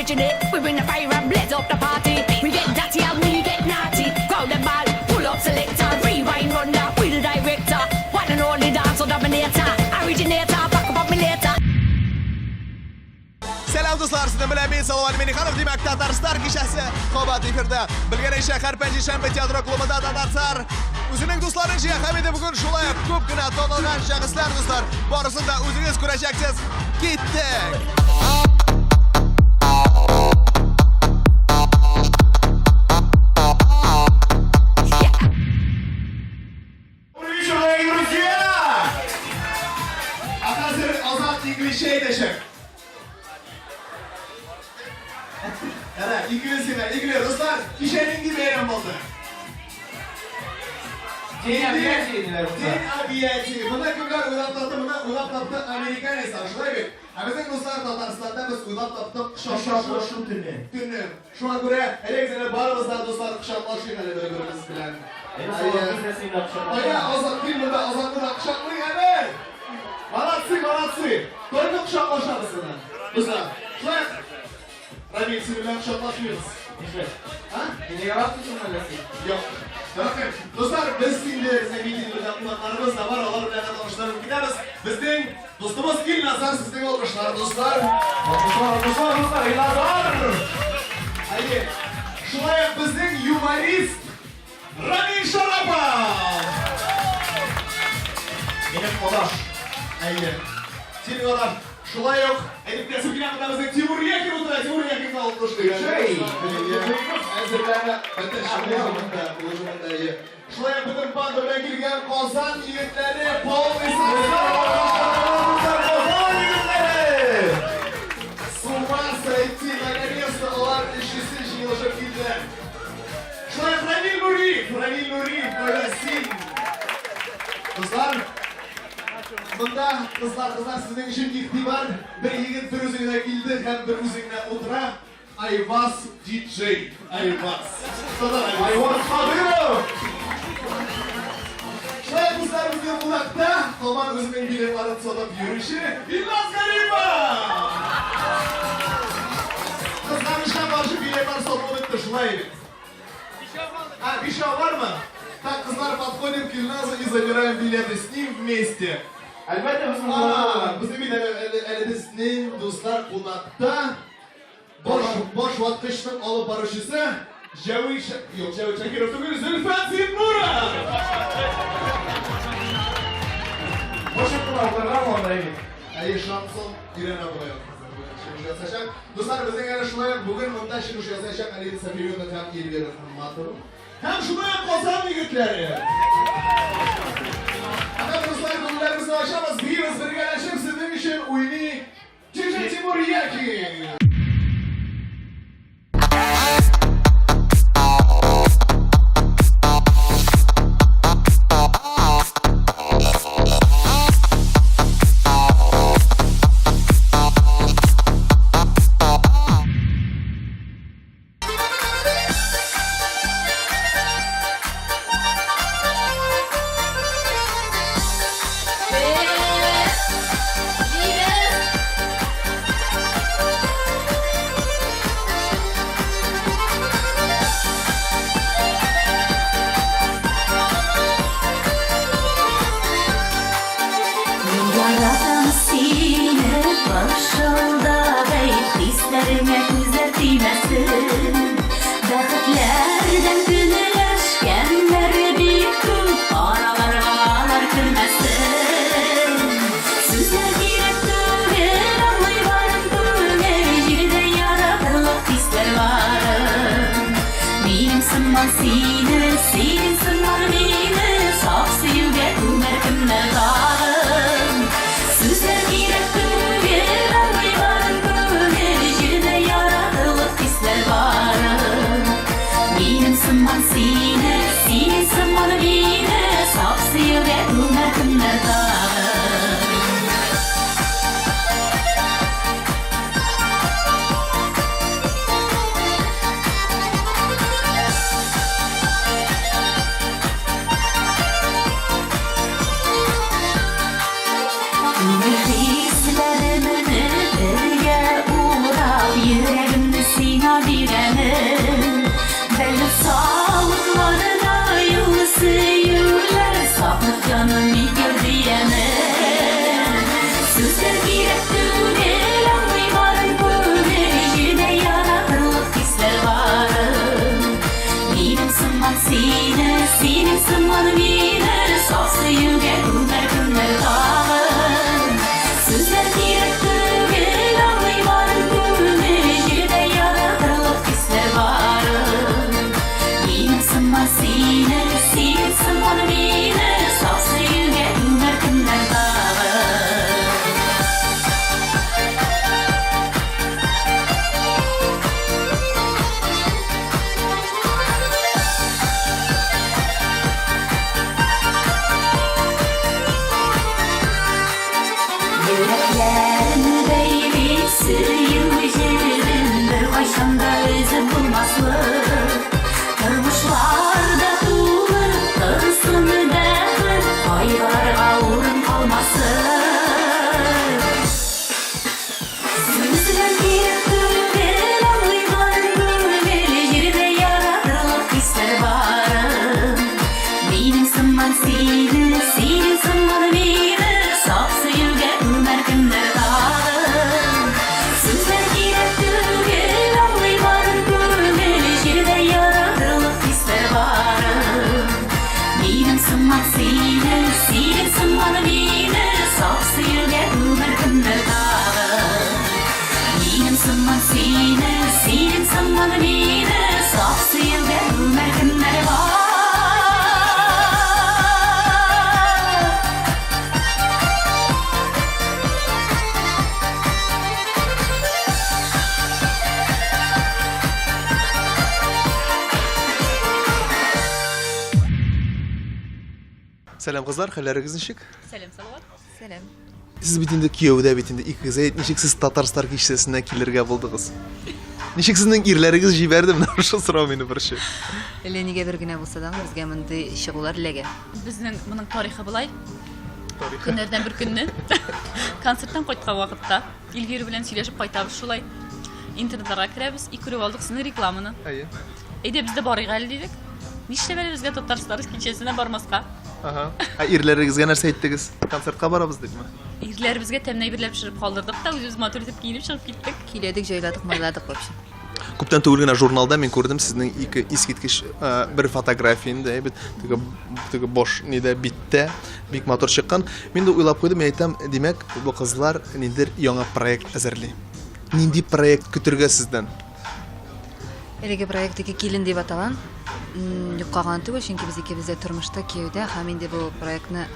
originate. We bring the fire and blaze up the party. We get dirty and we get naughty. Crowd the ball, pull up selector, rewind run the wheel director. One and only dancer dominator, originator, back up me later. Selam dostlar, sizden bilen ben Salvan Minihanov demek Tatarslar kişisi Qobat efirde. Bilgene shahar Panjshanba teatr klubida Tatarslar. O'zining do'stlari ichiga hamida bugun shulay ko'pgina tanilgan shaxslar do'stlar. Borisini da o'zingiz ko'rashaksiz. Ketdik. İngiliz dostlar, kişinin veren oldu. Din abiyeti. Bunda kimler uylap taptı, bunda uylap taptı Amerikan insan. Şuraya bir. Bizim dostlar Tatarstan'da biz uylap taptık şaşırtma tünü. Şu an göre elektrikler barımızdan dostlar kuşatlaşıyor hele böyle birimiz bilen. Aya azat değil burada, azat burada kuşatlayın hemen. Malatsi. Doydu kuşatlaşmasına. Dostlar, şuraya. Ramil sizinle kuşatlaşmıyoruz. Ha? Yine yarattın öylesi. Yok. Bakın dostlar biz şimdi sevgili kulaklarımız da var. Onlar bilen tanıştırıp gideriz. Bizden dostumuz İl Nazar sizden olmuşlar dostlar. Dostlar İl Nazar. Haydi. Şuraya bizden humorist Ramil Sharapov. Benim odaş. Haydi. Senin odaş. Şulay yok. Edip kesip yine kadar Timur Yakin oturuyor. Timur Yakin'de olmuştu. Hazırlarına bakın şulay iyi. Şulay bütün bandırına girgen Kozan yiğitleri Paul Kozan yiğitleri Suman Saiti наконец-то olan işisi yılışıp gidiler. Şulay Ravil Nuri böylesin. Dostlar bunda kızlar sizin için ihtibar bir yigit bir üzerine geldi hem bir üzerine otura Ayvaz DJ Ayvaz Fadırı şöyle kızlar bizim kulakta Koman özünün bilim arıp sotup yürüyüşü Bilmaz Gariba Kızlarmıştan başı biletler sotup şulaydı bir şey var mı? Так, кызлар, подходим к Ильназу и забираем билеты с ним вместе. Әлбәттә Bizim elbisinin dostlar konakta boş vatkışın alıp barışısı Cavit Şakirov tugul Zülfat Zilmura. Boş attılar onda evi. Ayı şanson İrena buraya. Dostlar bizden yani şunaya bugün montaj şimdi yazacak Ali Safiyon'da tam geliyor maturu. Hem şunaya Kozan yigitleri. Dostlar konularımızı aşamaz. Bir ızgırgalaşım sizin için uyni Timur Yakin. Sizler Minim sınman seni, senin sınman beni. Saf sıyıldı merhemler var. Selam kızlar, halleriniz nişik? Selam Salavat. Selam. Siz bitinde kiyovda bitinde iki kız nişik siz Tatarstar kişisinden killerge buldunuz. Nişik sizin irleriniz jiberdi mi? Şu sıra meni bir şey. Eleniga bir güne bulsa da bizge mındı şıgılar lege. Bizning buning tarixi bulay. Günlerden bir günni konsertdan qaytgan vaqtda ilgiri bilan сөйләшеп qaytabыз шулай. Интернетка кирәбез, икүреп алдык синең рекламаны. Ayı. Әйдә бездә барыйк әле дидек. Нишләп әле безгә Татарстан кичәсенә бармаска? Aha. Ha irleringizge нәрсә әйттегез? Концертка барабыз дидме? Ирләр безгә тәмнәй бирләп пешереп калдырдык та үзебез мотор итеп киенеп чыгып киттек. Kiledik, jayladık, mayladık вообще. Күптән түгел генә журналда мен күрдем сезнең ике искиткеч бер фотографияңда, бит теге бош ниндә биттә бик матур чыккан. Мин дә уйлап куйдым, әйтәм, димәк, бу кызлар ниндер яңа проект әзерли. Нинди проект көтергә сездән? Elege proyektdeki kilin diye atalan. Yuqqagan түгел, çünkü biz ikimiz de turmuşta kiyevde. Hem indi bu proyektni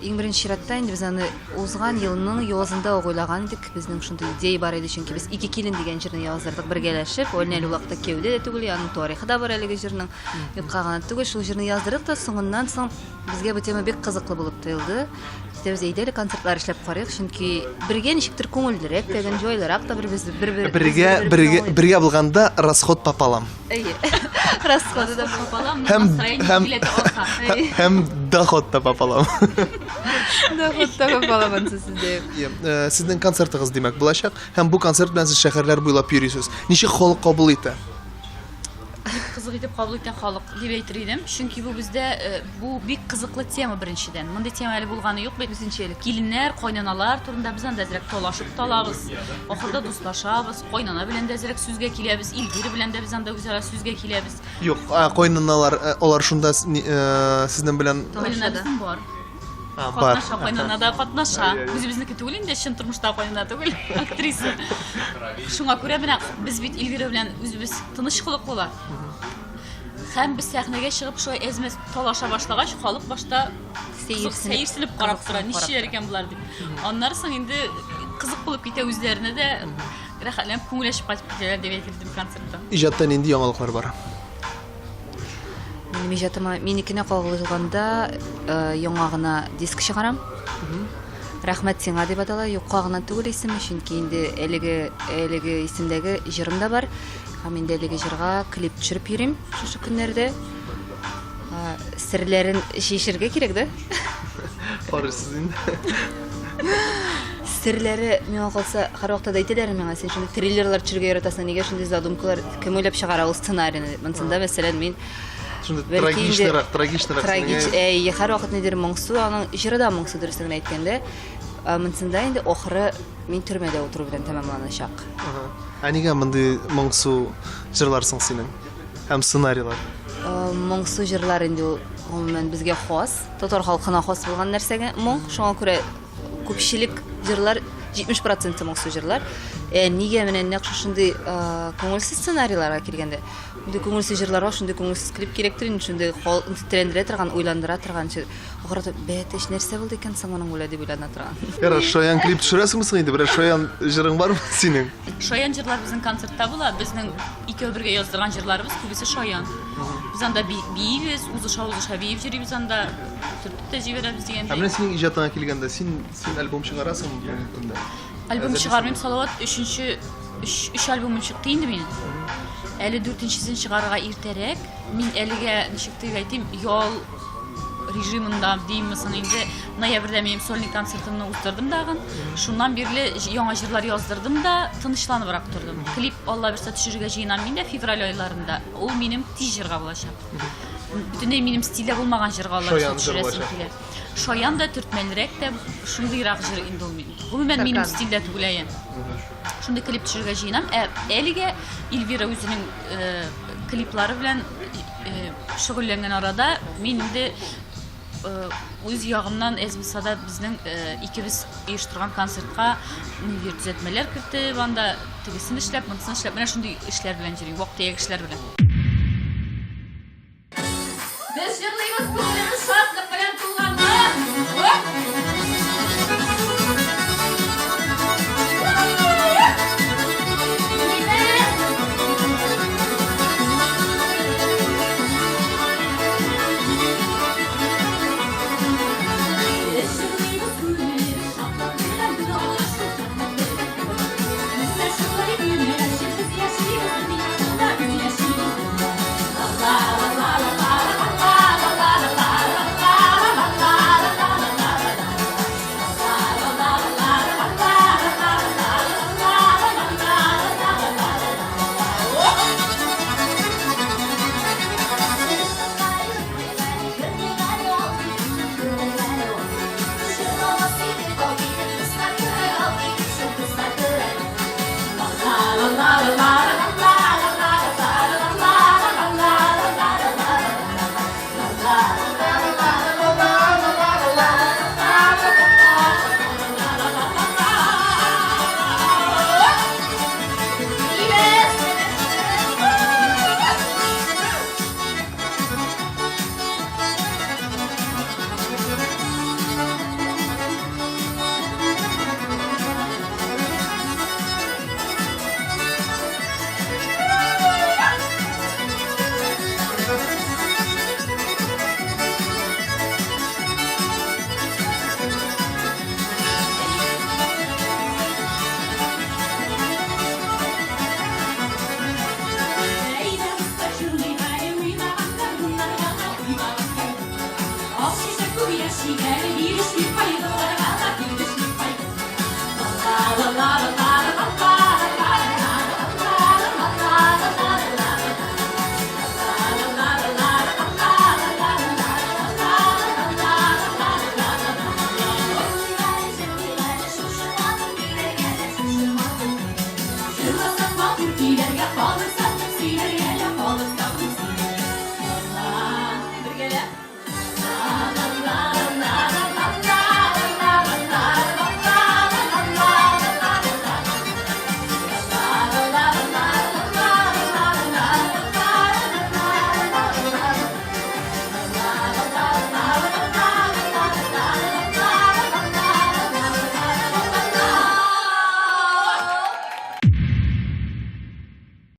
eң birinchi şiratda endi biz аны узган елның язында ойлаган идек. Безнең шундый идея бар иде, çünkü biz iki kilin дигән җырны яздырдык бергәләшеп. Өлнәл вакытта кiyевдә дә түгел, аның тарихы да бар әлеге җырның. Юккаган түгел, шул җырны яздырдык да соңыннан соң безгә бу тема бик кызыклы булып тоелды. Biz әйдәле концертлар эшләп карыйк, çünkü бергә ничектер күңеллерәк, тәгән җайлырак та Бергә булганда расход пополам. Әйе. Расходы да Балам, Һәм настроение билеты алса. һәм доход та пополам. да хутта балабан сездә. Сезнең концертыгыз димәк булачак һәм бу концерт белән сез шәһәрләр буйлап йөрисез. Ничек халык кабул итә? Кызык итеп кабул иткән халык дип әйтер идем. Чөнки бу бездә бу бик кызыклы тема беренчедән. Мондай тема әле булганы юк бит. Үзенчәлек. Киленнәр, кайнаналар турында без анда әзрәк талашып талабыз. Ахырда дуслашабыз, кайнана белән дә әзрәк сүзгә киләбез, Илгир белән дә без анда үзара сүзгә киләбез. Юк, кайнаналар алар шунда сезнең белән Кайнана безнең бар. бар. Катнаша, кайнанада катнаша. Үзебезнеке түгел инде, чын тормышта кайнана түгел, актриса. Шуңа күрә менә без бит Илгир белән үзебез тыныч холыклылар. Һәм без сәхнәгә чыгып шулай әзмәс талаша башлагач, халык башта сәерсенеп карап тора, ничәләр икән булар дип. Аннары соң инде кызык булып китә үзләренә дә, рәхәтләнеп күңеләшеп кайтып китәләр дип әйтелде концертта. Иҗатта нинди яңалыклар бар? Минем иҗатыма минекенә кагылганда яңа гына диск чыгарам. Рәхмәт сиңа дип атала, юкка гына түгел исеме, чөнки инде әлеге исемдәге җырым да бар. Һәм инде әлеге җырга клип төшереп йөрим шушы көннәрдә. Серләрен шишергә кирәк дә. Барысыз инде. Серләре миңа калса һәр вакытта да әйтәләр миңа, сен шундый триллерлар төшерергә яратасың, нигә шундый задумкалар кем уйлап чыгара ул сценарийны. Монсында мәсәлән мин Шунда трагичнырак. Һәр вакыт нидер моңсу, аның җыры да моңсу дөресен әйткәндә. Монсында инде ахыры мин төрмәдә утыру белән тәмамланачак. Нигә мондый моңсу җырларсың синең? Һәм сценарийлар. Моңсу җырлар инде ул гомумән безгә хас, татар халкына хас булган нәрсәгә моң. Шуңа күрә күпчелек җырлар 70% моңсу җырлар. Нигә менә нәкъ шундый күңелсез сценарийларга килгәндә, инде күңелсез җырларга шундый күңелсез клип кирәктер, шундый трендерә торган, уйландыра торган җыр. Ахырда бәтеш нәрсә булды икән соң моның уйлады уйлана торган. Хорошо, яң клип төшерәсеңме инде? Бер шаян җырың бармы синең? Шаян җырлар безнең концертта була. Безнең икәү бергә яздырган җырларыбыз күбесе шаян. Biz anda biyiz, uzuşa biyib jürüyüz anda türkü de җибәрәбез дигәндә. Менә синең иҗатыңа килгәндә син альбом чыгарасыңмы бүгенге көндә? Альбом чыгармыйм, Салават 3 альбомым чыкты инде минем. Әле 4-нчесен чыгарырга иртәрәк. Мин әлегә ничек дип әйтим, ял режимында диммесен инде ноябрьдә минем сольник концертымны уздырдым дагы. Шуннан бирле яңа җырлар яздырдым да, тынычланыбрак тордым. Клип Алла берсә төшерергә җыенам мин дә февраль айларында. Ул минем тиз җырга булачак. Бүтәнәй минем стильдә булмаган җырга Алла берсә төшерәсем килә. Шаян да төртмәнрәк тә шундыйрак җыр инде ул минем. Гомумән минем стильдә түгеләен. Шундый клип төшерергә җыенам. Әлегә Илвира үзенең клиплары белән шөгыльләнгән арада мин инде үз ягымнан Эзмисада безнең икебез оештырган концертка нидер төзәтмәләр кертеп, анда Тегесini эшләп, монысын эшләп, менә шундый эшләр белән йөрим, вак-төяк эшләр белән.